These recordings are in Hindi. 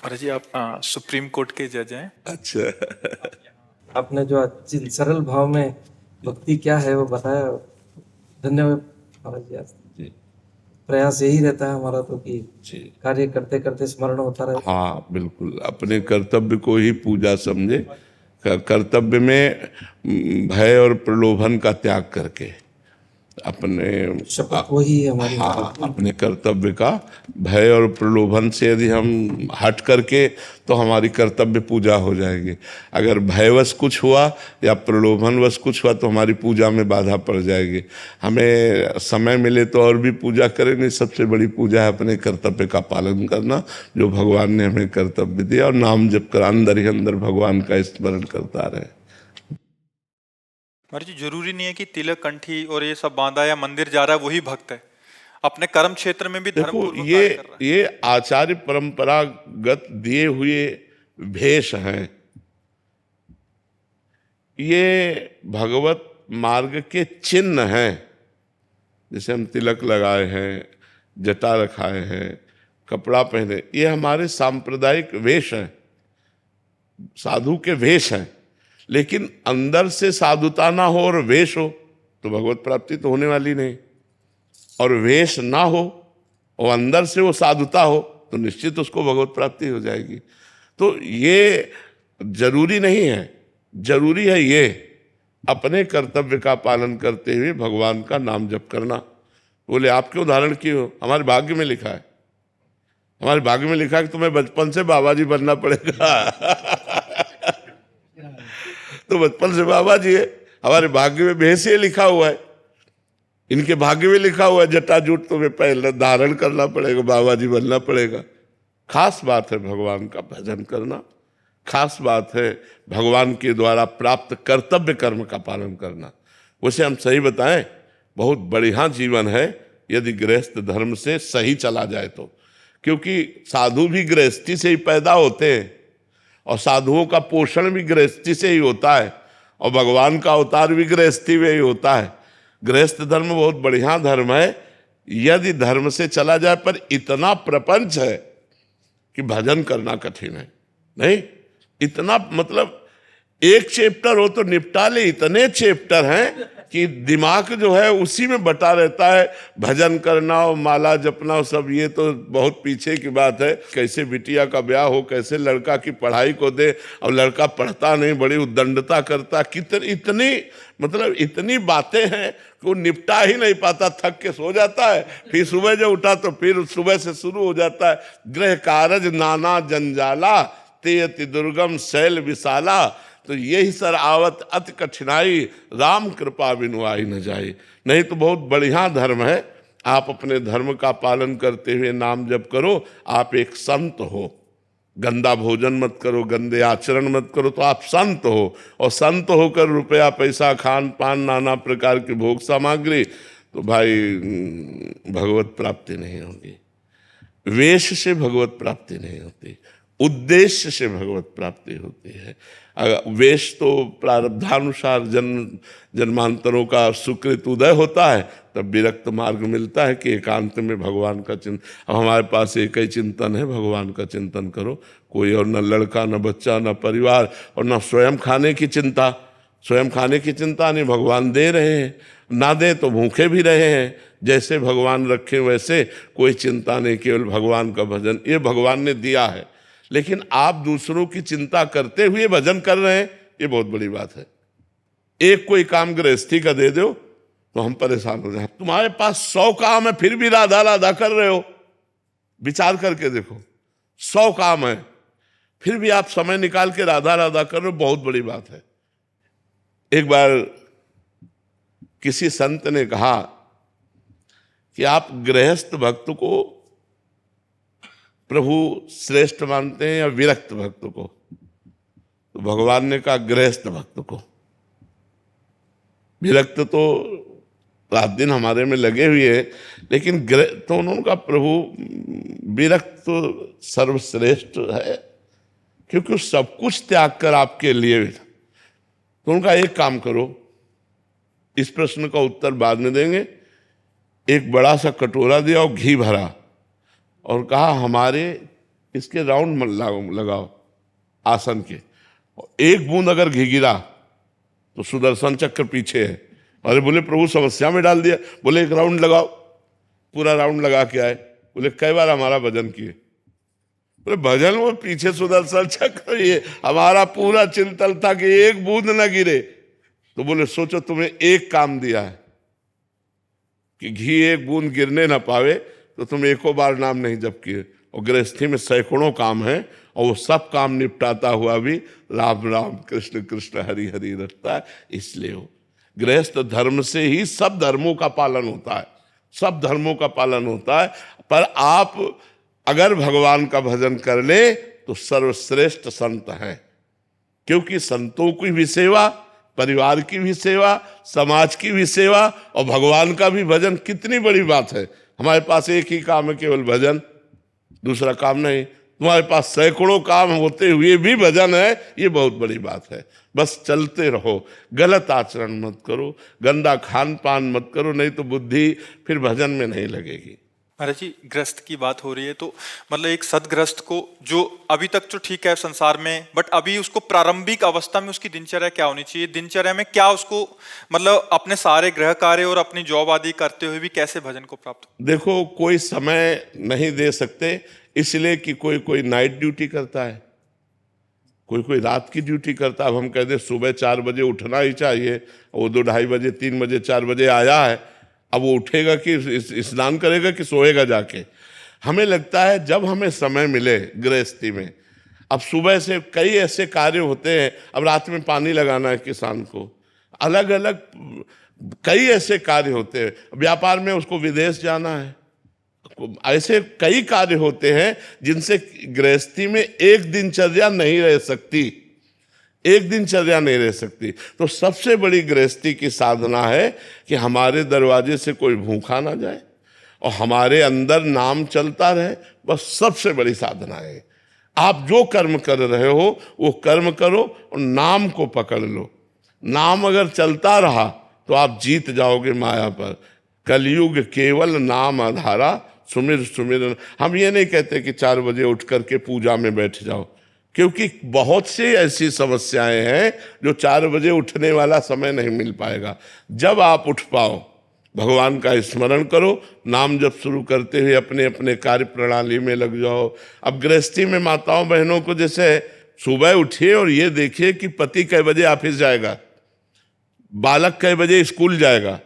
महाराज जी, आप सुप्रीम कोर्ट के जज हैं। अच्छा। आपने जो आज सरल भाव में भक्ति क्या है वो बताया, धन्यवाद महाराज जी। आज जी प्रयास यही रहता है हमारा तो कि जी। कार्य करते करते स्मरण होता रहे। हाँ बिल्कुल, अपने कर्तव्य को ही पूजा समझे। कर्तव्य में भय और प्रलोभन का त्याग करके अपने शपथ वही है हमारी। हाँ, अपने कर्तव्य का भय और प्रलोभन से यदि हम हट करके, तो हमारी कर्तव्य पूजा हो जाएगी। अगर भयवश कुछ हुआ या प्रलोभनवश कुछ हुआ तो हमारी पूजा में बाधा पड़ जाएगी। हमें समय मिले तो और भी पूजा करें, नहीं सबसे बड़ी पूजा है अपने कर्तव्य का पालन करना, जो भगवान ने हमें कर्तव्य दिया, और नाम जप कर अंदर ही अंदर भगवान का स्मरण करता रहे। महाराज जी, जरूरी नहीं है कि तिलक कंठी और ये सब बांधा या मंदिर जा रहा है वही भक्त है। अपने कर्म क्षेत्र में भी धर्म देखो, पूर्वक कार्य कर रहा है। ये आचार्य परंपरागत दिए हुए भेष हैं। ये भगवत मार्ग के चिन्ह हैं। जैसे हम तिलक लगाए हैं, जटा रखाए हैं, कपड़ा पहने, ये हमारे सांप्रदायिक वेश हैं, साधु के वेश हैं। लेकिन अंदर से साधुता ना हो और वेश हो तो भगवत प्राप्ति तो होने वाली नहीं। और वेश ना हो और अंदर से वो साधुता हो तो निश्चित उसको भगवत प्राप्ति हो जाएगी। तो ये जरूरी नहीं है, जरूरी है ये अपने कर्तव्य का पालन करते हुए भगवान का नाम जप करना। बोले आपके उदाहरण क्यों? हमारे भाग्य में लिखा है, हमारे भाग्य में लिखा है कि तुम्हें बचपन से बाबा जी बनना पड़ेगा। तो बचपन से बाबा जी है, हमारे भाग्य में भेष ये लिखा हुआ है, इनके भाग्य में लिखा हुआ है जटाजूट तुम्हें पहले धारण करना पड़ेगा, बाबा जी बनना पड़ेगा। खास बात है भगवान का भजन करना, खास बात है भगवान के द्वारा प्राप्त कर्तव्य कर्म का पालन करना। उसे हम सही बताएं, बहुत बढ़िया जीवन है यदि गृहस्थ धर्म से सही चला जाए तो। क्योंकि साधु भी गृहस्थी से ही पैदा होते हैं और साधुओं का पोषण भी गृहस्थी से ही होता है और भगवान का अवतार भी गृहस्थी में ही होता है। गृहस्थ धर्म बहुत बढ़िया धर्म है यदि धर्म से चला जाए, पर इतना प्रपंच है कि भजन करना कठिन है। नहीं, इतना मतलब एक चैप्टर हो तो निपटा ले, इतने चैप्टर हैं कि दिमाग जो है उसी में बटा रहता है। भजन करना और माला जपना और सब ये तो बहुत पीछे की बात है। कैसे बिटिया का ब्याह हो, कैसे लड़का की पढ़ाई को दे, और लड़का पढ़ता नहीं, बड़ी उद्दंडता करता, इतनी मतलब इतनी बातें हैं कि वो निपटा ही नहीं पाता, थक के सो जाता है। फिर सुबह जब उठा तो फिर सुबह से शुरू हो जाता है। गृह कारज नाना जंजाला, ते अति दुर्गम शैल विशाला। तो यही सर आवत अति कठिनाई, राम कृपा बिनु आई न जाए। नहीं तो बहुत बढ़िया धर्म है। आप अपने धर्म का पालन करते हुए नाम जप करो, आप एक संत हो। गंदा भोजन मत करो, गंदे आचरण मत करो, तो आप संत हो। और संत होकर रुपया पैसा, खान पान, नाना प्रकार की भोग सामग्री, तो भाई भगवत प्राप्ति नहीं होगी। वेश से भगवत प्राप्ति नहीं होती, उद्देश्य से भगवत प्राप्ति होती है। वेश तो प्रारब्धानुसार जन्मांतरों का सुकृत उदय होता है, तब विरक्त मार्ग मिलता है कि एकांत में भगवान का चिंतन। अब हमारे पास एक ही चिंतन है, भगवान का चिंतन करो। कोई और न लड़का, न बच्चा, न परिवार, और न स्वयं खाने की चिंता। स्वयं खाने की चिंता नहीं, भगवान दे रहे हैं, ना दे तो भूखे भी रहे हैं। जैसे भगवान रखे वैसे कोई चिंता नहीं, केवल भगवान का भजन, ये भगवान ने दिया है। लेकिन आप दूसरों की चिंता करते हुए भजन कर रहे हैं, ये बहुत बड़ी बात है। एक कोई काम गृहस्थी का दे दो तो हम परेशान हो जाए। तुम्हारे पास 100 काम है फिर भी राधा राधा कर रहे हो, विचार करके देखो। 100 काम है फिर भी आप समय निकाल के राधा राधा कर रहे हो, बहुत बड़ी बात है। एक बार किसी संत ने कहा कि आप गृहस्थ भक्त को प्रभु श्रेष्ठ मानते हैं या विरक्त भक्त को? तो भगवान ने कहा गृहस्थ भक्त को। विरक्त तो रात दिन हमारे में लगे हुए हैं, लेकिन तो उन्होंने कहा प्रभु विरक्त तो सर्वश्रेष्ठ है, क्योंकि सब कुछ त्याग कर आपके लिए। तो उनका एक काम करो, इस प्रश्न का उत्तर बाद में देंगे। एक बड़ा सा कटोरा दिया और घी भरा और कहा हमारे इसके राउंड लगाओ आसन के, एक बूंद अगर घी गिरा तो सुदर्शन चक्र पीछे है। अरे बोले प्रभु समस्या में डाल दिया। बोले एक राउंड लगाओ, पूरा राउंड लगा के आए। बोले कई बार हमारा भजन किए? बोले भजन वो पीछे सुदर्शन चक्र, ये हमारा पूरा चिंतन था कि एक बूंद न गिरे। तो बोले सोचो तुम्हें एक काम दिया है कि घी एक बूंद गिरने ना पावे, तो तुम एको बार नाम नहीं जप किए। और गृहस्थी में सैकड़ों काम है और वो सब काम निपटाता हुआ भी राम राम कृष्ण कृष्ण हरि हरि रटता है। इसलिए वो गृहस्थ धर्म से ही सब धर्मों का पालन होता है, सब धर्मों का पालन होता है। पर आप अगर भगवान का भजन कर ले तो सर्वश्रेष्ठ संत हैं, क्योंकि संतों की भी सेवा, परिवार की भी सेवा, समाज की भी सेवा और भगवान का भी भजन कितनी बड़ी बात है। हमारे पास एक ही काम है, केवल भजन, दूसरा काम नहीं। तुम्हारे पास सैकड़ों काम होते हुए भी भजन है, ये बहुत बड़ी बात है। बस चलते रहो, गलत आचरण मत करो, गंदा खान पान मत करो, नहीं तो बुद्धि फिर भजन में नहीं लगेगी। महाराज जी, ग्रस्त की बात हो रही है तो मतलब एक सदग्रस्त को जो अभी तक तो ठीक है संसार में, बट अभी उसको प्रारंभिक अवस्था में उसकी दिनचर्या क्या होनी चाहिए? दिनचर्या में क्या उसको मतलब अपने सारे गृह कार्य और अपनी जॉब आदि करते हुए भी कैसे भजन को प्राप्त हो? देखो, कोई समय नहीं दे सकते इसलिए कि कोई कोई नाइट ड्यूटी करता है, कोई कोई रात की ड्यूटी करता है। अब हम कहते सुबह 4 बजे उठना ही चाहिए, वो 2 ढाई बजे 3 बजे 4 बजे आया है, अब वो उठेगा कि स्नान करेगा कि सोएगा जाके? हमें लगता है जब हमें समय मिले गृहस्थी में, अब सुबह से कई ऐसे कार्य होते हैं, अब रात में पानी लगाना है किसान को, अलग अलग कई ऐसे कार्य होते हैं, व्यापार में उसको विदेश जाना है, ऐसे कई कार्य होते हैं जिनसे गृहस्थी में एक दिनचर्या नहीं रह सकती, एक दिनचर्या नहीं रह सकती। तो सबसे बड़ी गृहस्थी की साधना है कि हमारे दरवाजे से कोई भूखा ना जाए और हमारे अंदर नाम चलता रहे, बस सबसे बड़ी साधना है। आप जो कर्म कर रहे हो वो कर्म करो और नाम को पकड़ लो। नाम अगर चलता रहा तो आप जीत जाओगे माया पर। कलयुग केवल नाम आधारा, सुमिर सुमिर। हम ये नहीं कहते कि 4 बजे उठ करके पूजा में बैठ जाओ, क्योंकि बहुत सी ऐसी समस्याएं हैं जो 4 बजे उठने वाला समय नहीं मिल पाएगा। जब आप उठ पाओ, भगवान का स्मरण करो, नाम जब शुरू करते हुए अपने अपने कार्य प्रणाली में लग जाओ। अब गृहस्थी में माताओं बहनों को जैसे सुबह उठिए और ये देखिए कि पति कै बजे ऑफिस जाएगा, बालक कै बजे स्कूल जाएगा।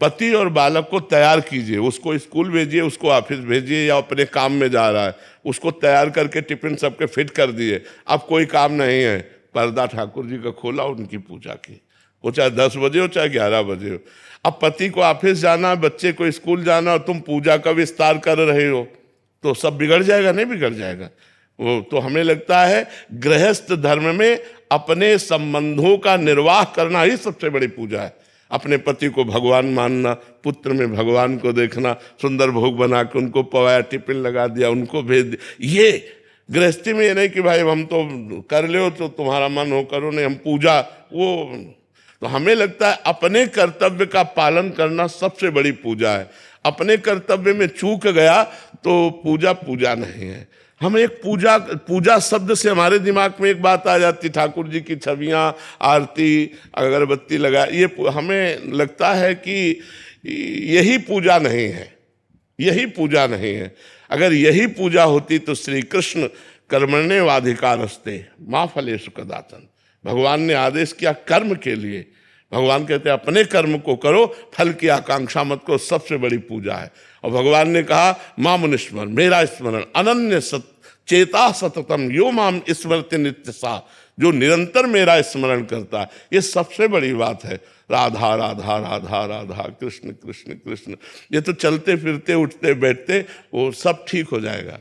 पति और बालक को तैयार कीजिए, उसको स्कूल भेजिए, उसको ऑफिस भेजिए या अपने काम में जा रहा है उसको तैयार करके टिफिन सबके फिट कर दिए। अब कोई काम नहीं है, पर्दा ठाकुर जी का खोला, उनकी पूजा की, वो चाहे 10 बजे हो चाहे 11 बजे हो। अब पति को ऑफिस जाना, बच्चे को स्कूल जाना और तुम पूजा का विस्तार कर रहे हो तो सब बिगड़ जाएगा, नहीं बिगड़ जाएगा? वो तो हमें लगता है गृहस्थ धर्म में अपने संबंधों का निर्वाह करना ही सबसे बड़ी पूजा है। अपने पति को भगवान मानना, पुत्र में भगवान को देखना, सुंदर भोग बना के उनको पवाया, टिफिन लगा दिया, उनको भेज दिया। ये गृहस्थी में ये नहीं कि भाई हम तो कर ले तो तुम्हारा मन हो करो, नहीं हम पूजा वो। तो हमें लगता है अपने कर्तव्य का पालन करना सबसे बड़ी पूजा है। अपने कर्तव्य में चूक गया तो पूजा पूजा नहीं है। हम एक पूजा शब्द से हमारे दिमाग में एक बात आ जाती, ठाकुर जी की छवियाँ, आरती, अगरबत्ती लगा, ये हमें लगता है कि यही पूजा नहीं है, यही पूजा नहीं है। अगर यही पूजा होती तो श्री कृष्ण कर्मण्येवाधिकारस्ते मा फलेषु कदाचन, भगवान ने आदेश किया कर्म के लिए। भगवान कहते हैं अपने कर्म को करो, फल की आकांक्षा मत करो, सबसे बड़ी पूजा है। और भगवान ने कहा माम स्मरण, मेरा स्मरण, अनन्य चेता सततम यो माम स्मरति नित्य सा, जो निरंतर मेरा स्मरण करता है, ये सबसे बड़ी बात है। राधा राधा राधा राधा, कृष्ण कृष्ण कृष्ण, ये तो चलते फिरते उठते बैठते वो सब ठीक हो जाएगा।